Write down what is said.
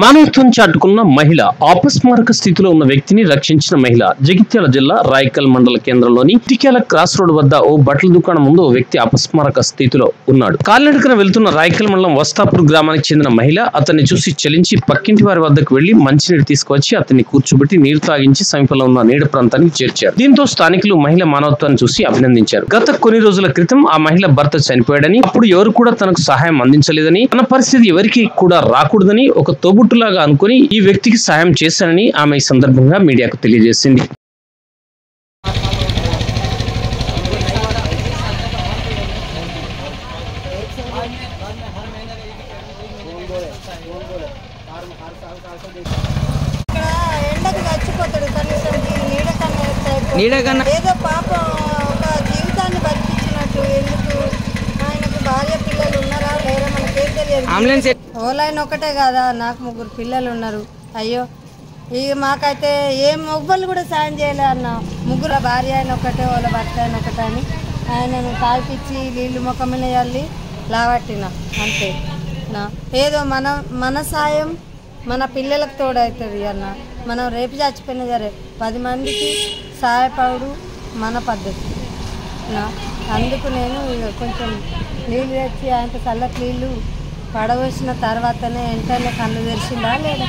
మానవత్వం చాటుకున్న మహిళ ఆపస్మారక స్థితిలో ఉన్న వ్యక్తిని రక్షించిన మహిళ. జగిత్యాల జిల్లా రాయకల్ మండల కేంద్రంలోని ఇటిక్యాల క్రాస్ రోడ్ వద్ద ఓ బట్టల దుకాణం ముందు ఓ వ్యక్తి అపస్మారక స్థితిలో ఉన్నాడు. కాలినడకన వెళ్తున్న రాయకల్ మండలం వస్తాపూర్ గ్రామానికి చెందిన మహిళ అతన్ని చూసి చలించి పక్కింటి వారి వద్దకు వెళ్లి మంచినీరు తీసుకువచ్చి అతన్ని కూర్చోబెట్టి నీరు తాగించి సమీపంలో ఉన్న నీడ ప్రాంతానికి చేర్చారు. దీంతో స్థానికులు మహిళ మానవత్వాన్ని చూసి అభినందించారు. గత కొన్ని రోజుల క్రితం ఆ మహిళ భర్త చనిపోయాడని, అప్పుడు ఎవరు కూడా తనకు సహాయం అందించలేదని, తన పరిస్థితి ఎవరికి కూడా రాకూడదని ఒక తోబుట్టులాగా అనుకుని ఈ వ్యక్తికి సహాయం చేశానని ఆమె ఈ సందర్భంగా మీడియాకు తెలియజేసింది. ఏదో పాపం ఒక జీవితాన్ని బతికించినట్టు. ఎందుకు ఆయనకు భార్య పిల్లలు ఉన్నారా లేరా మనకేం తెలియదు. ఓలైన్ ఒకటే కదా, నాకు 3 పిల్లలు ఉన్నారు. అయ్యో ఇక మాకైతే ఏం మొగ్గులు కూడా సాయం చేయలే అన్న. 3 భార్య ఆయన ఒకటే, వాళ్ళ భర్త ఆయన ఒకటే అని ఆయనను తాగిపించి నీళ్ళు ముఖం మీద చల్లి లావట్టిన అంతే. ఏదో మన సాయం మన పిల్లలకు తోడవుతుంది అన్న. మనం రేపు చచ్చిపోయినా సరే 10 మందికి సహాయపడు మన పద్ధతి. అందుకు నేను కొంచెం నీళ్ళు తెచ్చి ఆయనకు చల్లటి నీళ్ళు పడవసిన తర్వాతనే వెంటనే కళ్ళు తెరిచిందా లేదా.